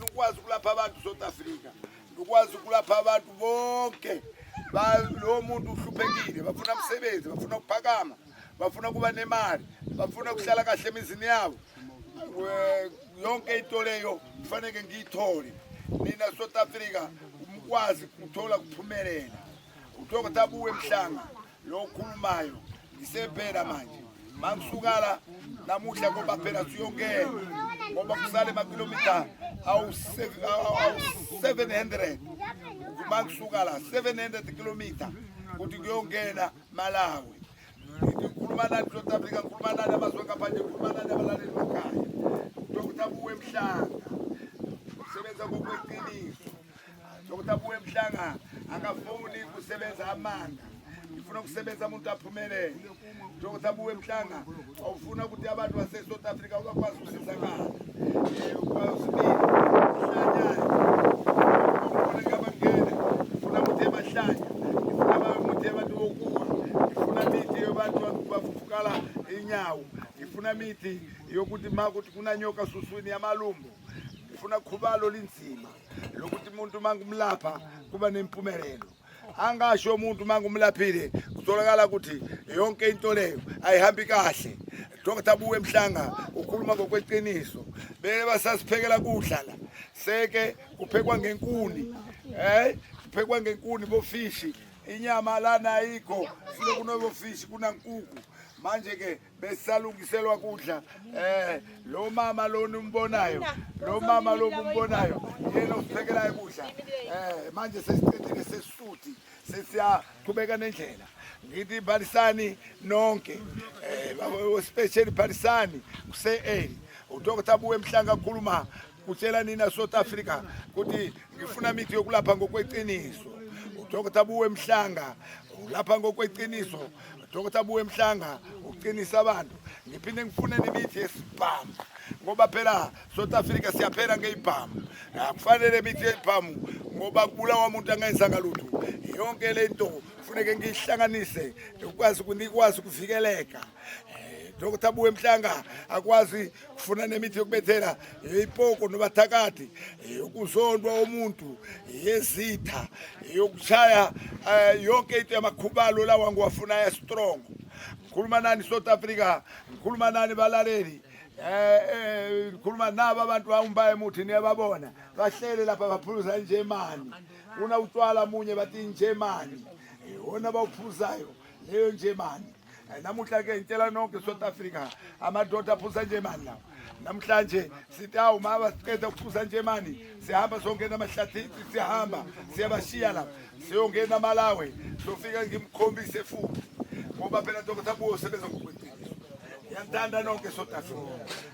ukwazi ukulapha abantu South Africa, ukwazi ukulapha abantu bonke lo muntu uhluphekile, bafuna umsebenzi, bafuna ukuphakama, bafuna kuba nemali, bafuna ukuhlala kahle emizini yabo. Yonke into leyo kufanele ngiyithole nina South Africa, umkwazi ukuthola kuphumelela. UDkt. Abuwe Mhlanga lo okhulumayo ngisempela manje mangisukala namuhla ngoba phela siyongena ngoba kusale amakilometer awu 700 mangisukala 700 kilometer ukuthi kuyongena Malawi. Ngikhuluma nani South Africa, ngikhuluma nani amazwe ngaphandle, ngikhuluma nani abalaleli emakhaya. UDkt. Abuwe Mhlanga usebenza ngokweqiniso. UDkt. Abuwe Mhlanga akafuni kusebenza amanga, ngifuna ukusebenza umuntu aphumelele. UDkt. Abuwe Mhlanga awufuna ukuthi abantu base South Africa bakwazi ukusizakala. Ukwazi ngifuna ukuthi emahlanya, ngifuna ukuthi abantu bokuwa, ngifuna mithi yabantu bafukala inyawo, ngifuna mithi yokuthi makuthi kunanyoka suswini yamalumbu, ngifuna khubalo linzima lokuthi umuntu mangumlapha kuba nempumelelo. Angasho umuntu mangumlaphile kutholakala ukuthi yonke into leyo ayihambi kahle. Dkt. Abuwe Mhlanga ukhuluma ngokweqiniso. Bele basasiphekela kudla la, seke kuphekwa ngenkuni, kuphekwa ngenkuni bofishi, inyama lana ayikho, sile kunobofishi kunankukhu. Manje ke besalungiselwa kudla. Lo mama lo nimbonayo, lo mama lo umbonayo yena usiphekela ukudla. Manje sesicedile sesisuthi, sesiyaqhubeka nendlela. Ngithi balisani nonke, especially balisani kuse uDkt. Abuwe Mhlanga khuluma kutshela nina South Africa ukuthi ngifuna mithi yokulapha ngokweqiniso. uDkt. Abuwe Mhlanga ulapha ngokweqiniso. uDkt. Abuwe Mhlanga uqinisa abantu. Ngiphinde ngifune nemithi yesibhamu ngoba phela South Africa siyaphela ngeibhamu. Akufanele mithi yesibhamu ngoba kubulawa umuntu angenzanga lutho. Yonke lento kufanele ngihlanganise ukwazi ukunikwazi ukuvikeleka. Dkt. Abuwe Mhlanga akwazi kufuna nemithi yokubethela ipoko nobathakati, ukuzondwa umuntu, yezitha, yokuchaya, yonke into yamakhubalo lawa ngiwafuna ya strong. Ngikhuluma nani South Africa, ngikhuluma nani balaleli, ngikhuluma nabo abantu abambaye muthi niyababona bahlele lapha baphuza injemani. Kuna utshwala munye bathi injemani, wona bawuphuzayo leyo njemani. Namuhla ke ngitshela nonke South Africa amadoda aphuza nje manje la. Namhlanje sithi awu mama siqeda ukuphuza nje manje sihamba songena amahlathi, sihamba siyabashiya la, siyongena Malawi, sofika ngimkhombise futhi ngoba phela Dkt. Abuwe usebenza ngokweqiniso. Ngiyandanda nonke South Africa.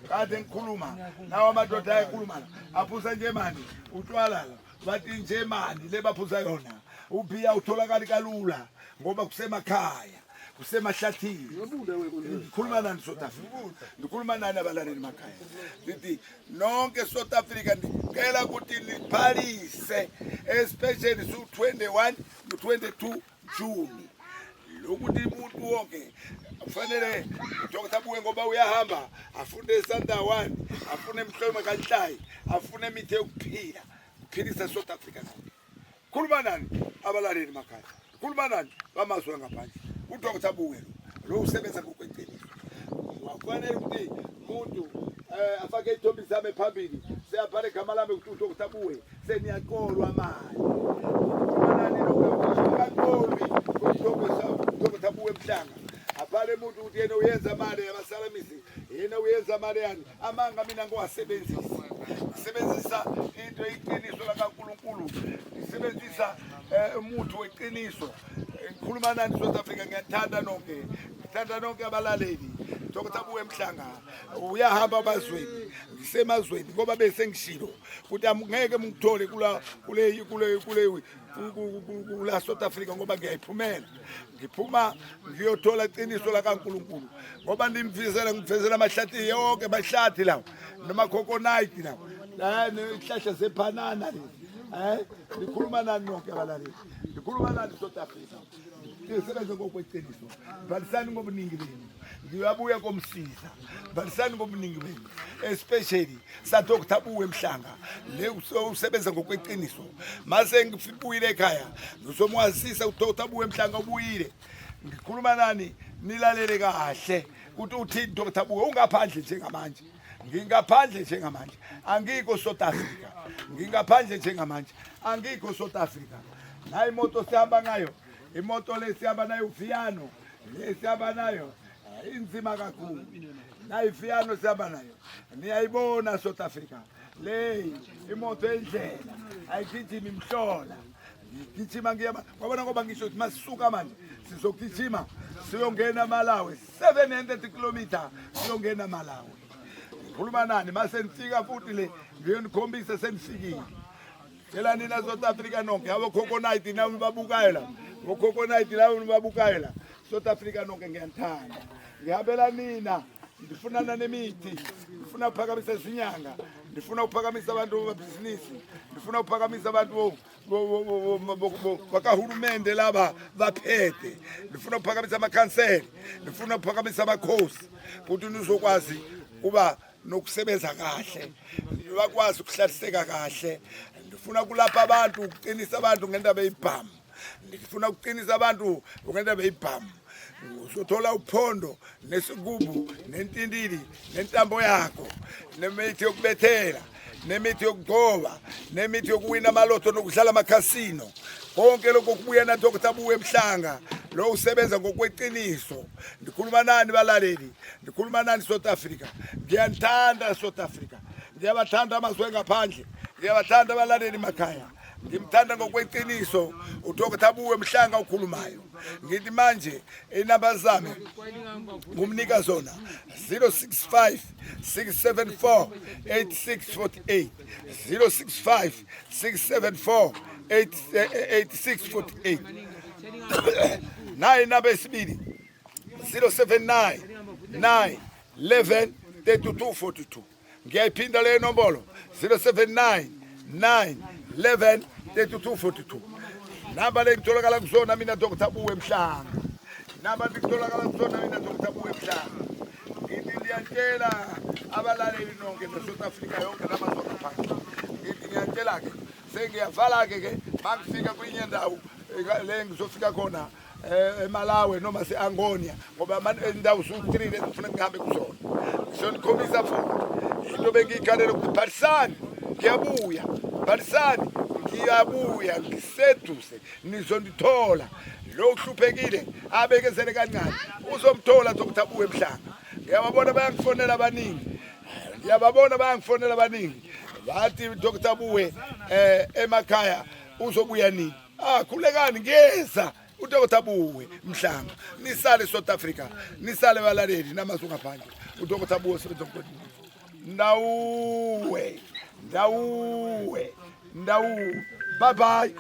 Kade ngikhuluma nawo amadoda ayakhuluma aphuza nje manje utshwala la bathi nje manje le baphuza yona ubhiya utholakala kalula ngoba kusemakhaya, kusemahlathini. Ngikhuluma nani South Africa, ngikhuluma nani abalaleli emakhaya. Ngithi nonke South Africa ngicela ukuthi niphalise especially su 21 no 22 June lokuthi umuntu wonke kufanele uDkt. Abuwe ngoba uyahamba afunde isanda 1, afune emhloma kanhlayi, afune imithi yokuphila, kuphilisa South Africa. Khuluma nani abalaleli emakhaya, khuluma nani bamazwe ngaphandle. uDkt. Abuwe lo usebenza ngokweqiniso. Wafanele ukuthi umuntu afake ithombi zame phambili, siyabhala igama lami ukuthi uDkt. Abuwe seniyakolwa manje. Nani lokho uDkt. Abuwe Mhlanga abhale umuntu ukuthi yena uyenza imali yabasalamisi, yena uyenza imali yani amanga mina ngowasebenzisa. Ngisebenzisa into eyiqiniso lakaNkulunkulu, ngisebenzisa umuntu weqiniso. Ngikhuluma nani South Africa, ngiyathanda nonke, ngithanda nonke abalaleli. Dkt. Abuwe Mhlanga uyahamba amazweni, ngisemazweni ngoba bese ngishilo ukuthi angeke mungithole kula South Africa ngoba ngiyayiphumela. Ngiphuma ngiyothola iqiniso lakaNkulunkulu ngoba ngimvezela amahlathi yonke amahlathi lawo noma coconut lawo nezihlahla zebhanana lezi. Ngikhuluma nani nonke abalaleli, ngikhuluma nani South Africa. Ngisebenza ngokweqiniso, balisani ngobuningi benu. ngiyabuya komsiza balisani ngobuningi benu especially sa Dr. Buwe Mhlanga le usebenza ngokweqiniso mase ngifibuyile ekhaya ngizomwazisa uDr. Buwe Mhlanga ubuyile ngikhuluma nani nilalele kahle ukuthi uthi Dr. Buwe ungaphandle njengamanje ngingaphandle njengamanje angikho South Africa ngingaphandle njengamanje angikho South Africa nayi imoto sihamba ngayo imoto lesihamba nayo uViano lesihamba nayo inzima kakhulu nayi Viano sihamba nayo niyayibona South Africa le imoto endlela ayigijima imhlola ngigijima ngiyama kwabona ngoba ngisho ukuthi masisuka manje sizogijima siyongena Malawi 700 km siyongena Malawi ngikhuluma nani mase nifika futhi le ngiyonikhombisa senifikile phela nina South Africa nonke abo coconut nabo babukayo la bo coconut labo babukayo la South Africa nonke ngiyanthanda ngihambela nina ndifunana nemithi ndifuna ukuphakamisa izinyanga ndifuna ukuphakamisa abantu bebhizinisi ndifuna ukuphakamisa abantu bakahulumende laba baphethe ndifuna ukuphakamisa amakhansela ndifuna ukuphakamisa amakhosi ukuthi nizokwazi kuba nokusebenza kahle bakwazi ukuhlaliseka kahle ndifuna kulapha abantu ukuqinisa abantu ngendaba yebhamu ndifuna ukuqinisa abantu ngendaba yebhamu uzothola uphondo nesigubu nentindili nentambo yakho nemithi yokubethela nemithi yokugcoba nemithi yokuwina amaloto nokudlala amakhasino konke lokho kubuya na Dr. Buwe Mhlanga lo usebenza ngokweqiniso ndikhuluma nani balaleli ndikhuluma nani South Africa ngiyanthanda South Africa ngiyabathanda amazwe ngaphandle ngiyabathanda abalaleli emakhaya ngimthanda ngokweqiniso uDr. Buwe Mhlanga ukhulumayo ngithi manje inamba zami ngumnika zona 065 674 8648 065 674 8648 nayi namba esibili 079 911 3242 ngiyayiphinda le nombolo 079 911 3242 namba le ngitholakala kuzona mina Dr. Buwe Mhlanga namba ngitholakala kuzona mina Dr. Buwe Mhlanga ngithi ngiyantshela abalaleli nonke eSouth Africa yonke namazwe ngaphandle ngithi ngiyantshela ke sengiyavala ke mangifika kwenye ndawo le ngizofika khona eMalawi noma seAngonia ngoba indawo su3 lezifuna ngihambe kuzona ngizonikhombisa futhi into bengiyikhalela ukuthi Barisani ngiyabuya Barisani ngiyabuya ngiseduse nizondithola lo uhluphekile abekezele kancane uzomthola Dr. Buwe Mhlanga ngiyababona bayangifonela abaningi ngiyababona bayangifonela abaningi bathi Dr. Buwe emakhaya uzobuya nini khulekani ngiyeza uDr. Buwe Mhlanga nisale South Africa nisale balaleli namazwe ngaphandle uDr. Buwe usebenza ngokweqiniso ndawuwe bye bye.